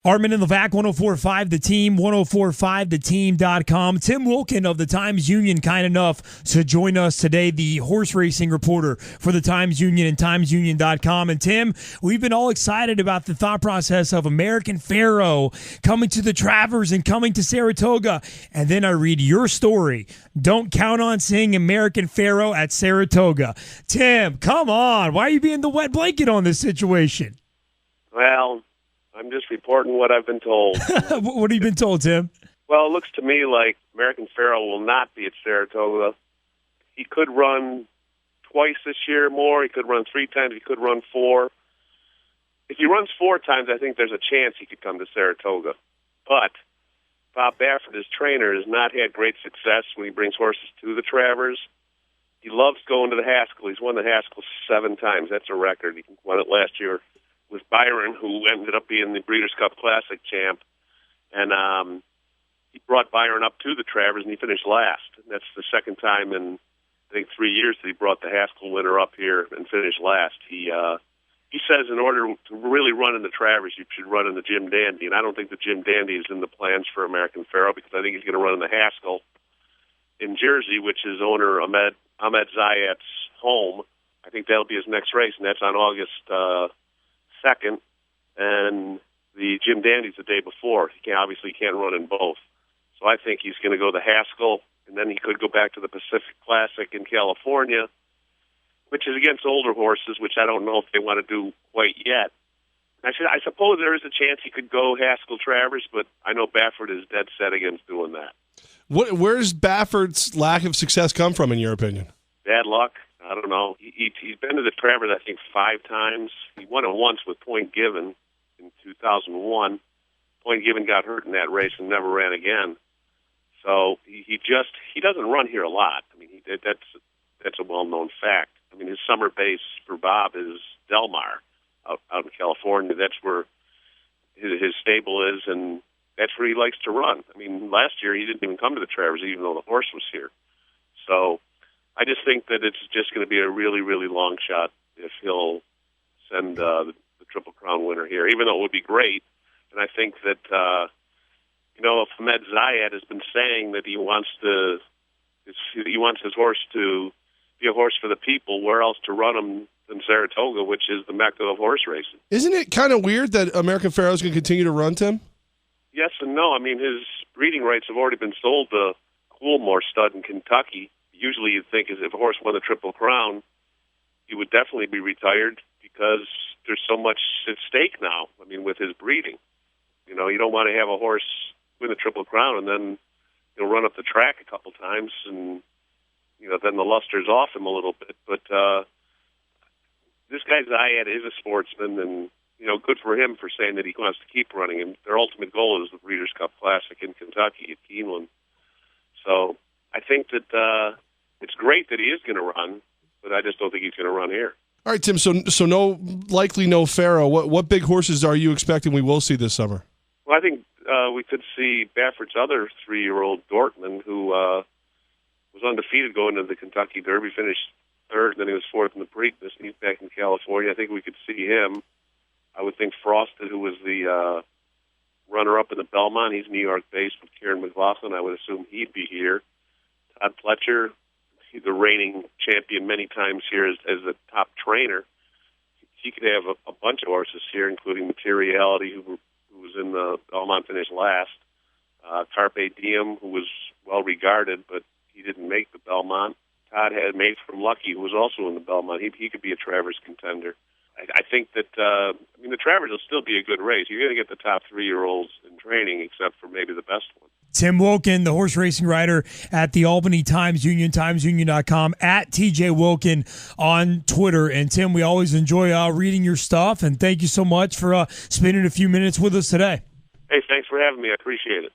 Armen and Levack, 104.5 The Team, 104.5theteam.com. Tim Wilkin of the Times-Union, kind enough to join us today, the horse racing reporter for the Times-Union and timesunion.com. And Tim, we've been all excited about the thought process of American Pharoah coming to the Travers and coming to Saratoga. And then I read your story. Don't count on seeing American Pharoah at Saratoga. Tim, come on. Why are you being the wet blanket on this situation? Well, I'm just reporting what I've been told. What have you been told, Tim? Well, it looks to me like American Pharoah will not be at Saratoga. He could run twice this year more. He could run 3 times. He could run 4. If he runs 4 times, I think there's a chance he could come to Saratoga. But Bob Baffert, his trainer, has not had great success when he brings horses to the Travers. He loves going to the Haskell. He's won the Haskell 7 times. That's a record. He won it last year with Byron, who ended up being the Breeders' Cup Classic champ. And he brought Byron up to the Travers, and he finished last. And that's the second time in, I think, 3 years that he brought the Haskell winner up here and finished last. He says in order to really run in the Travers, you should run in the Jim Dandy. And I don't think the Jim Dandy is in the plans for American Pharoah, because I think he's going to run in the Haskell in Jersey, which is owner Ahmed Zayat's home. I think that'll be his next race, and that's on August 2nd, and the Jim Dandy's the day before. He obviously can't run in both. So I think he's going to go the Haskell, and then he could go back to the Pacific Classic in California, which is against older horses, which I don't know if they want to do quite yet. I suppose there is a chance he could go Haskell Travers, but I know Baffert is dead set against doing that. Where's Baffert's lack of success come from, in your opinion? Bad luck. I don't know. He's been to the Travers, I think, 5 times. He won it once with Point Given in 2001. Point Given got hurt in that race and never ran again. So he doesn't run here a lot. I mean, that's a well-known fact. I mean, his summer base for Bob is Del Mar out in California. That's where his stable is, and that's where he likes to run. I mean, last year he didn't even come to the Travers, even though the horse was here. So I just think that it's just going to be a really, really long shot if he'll send the Triple Crown winner here, even though it would be great. And I think that, if Ahmed Zayat has been saying that he wants his horse to be a horse for the people, where else to run him than Saratoga, which is the mecca of horse racing. Isn't it kind of weird that American Pharoah is going to continue to run, Tim? Yes and no. I mean, his breeding rights have already been sold to Coolmore Stud in Kentucky. Usually you'd think if a horse won the Triple Crown, he would definitely be retired because there's so much at stake now, I mean, with his breeding. You don't want to have a horse win the Triple Crown and then he'll run up the track a couple times and, then the luster's off him a little bit. But this guy Zayat is a sportsman, and, good for him for saying that he wants to keep running. And their ultimate goal is the Breeders' Cup Classic in Kentucky at Keeneland. So I think that it's great that he is going to run, but I just don't think he's going to run here. All right, Tim, so likely no Pharoah. What big horses are you expecting we will see this summer? Well, I think we could see Baffert's other 3-year-old, Dortmund, who was undefeated going into the Kentucky Derby, finished 3rd, and then he was 4th in the Preakness, and he's back in California. I think we could see him. I would think Frosted, who was the runner-up in the Belmont, he's New York-based with Kieran McLaughlin. I would assume he'd be here. Todd Pletcher, he's the reigning champion many times here as a top trainer. He could have a bunch of horses here, including Materiality, who was in the Belmont, finished last. Carpe Diem, who was well-regarded, but he didn't make the Belmont. Todd had Made from Lucky, who was also in the Belmont. He could be a Travers contender. I think that, the Travers will still be a good race. You're going to get the top 3-year-olds in training, except for maybe the best one. Tim Wilkin, the horse racing writer at the Albany Times-Union, timesunion.com, at TJ Wilkin on Twitter. And Tim, we always enjoy reading your stuff, and thank you so much for spending a few minutes with us today. Hey, thanks for having me. I appreciate it.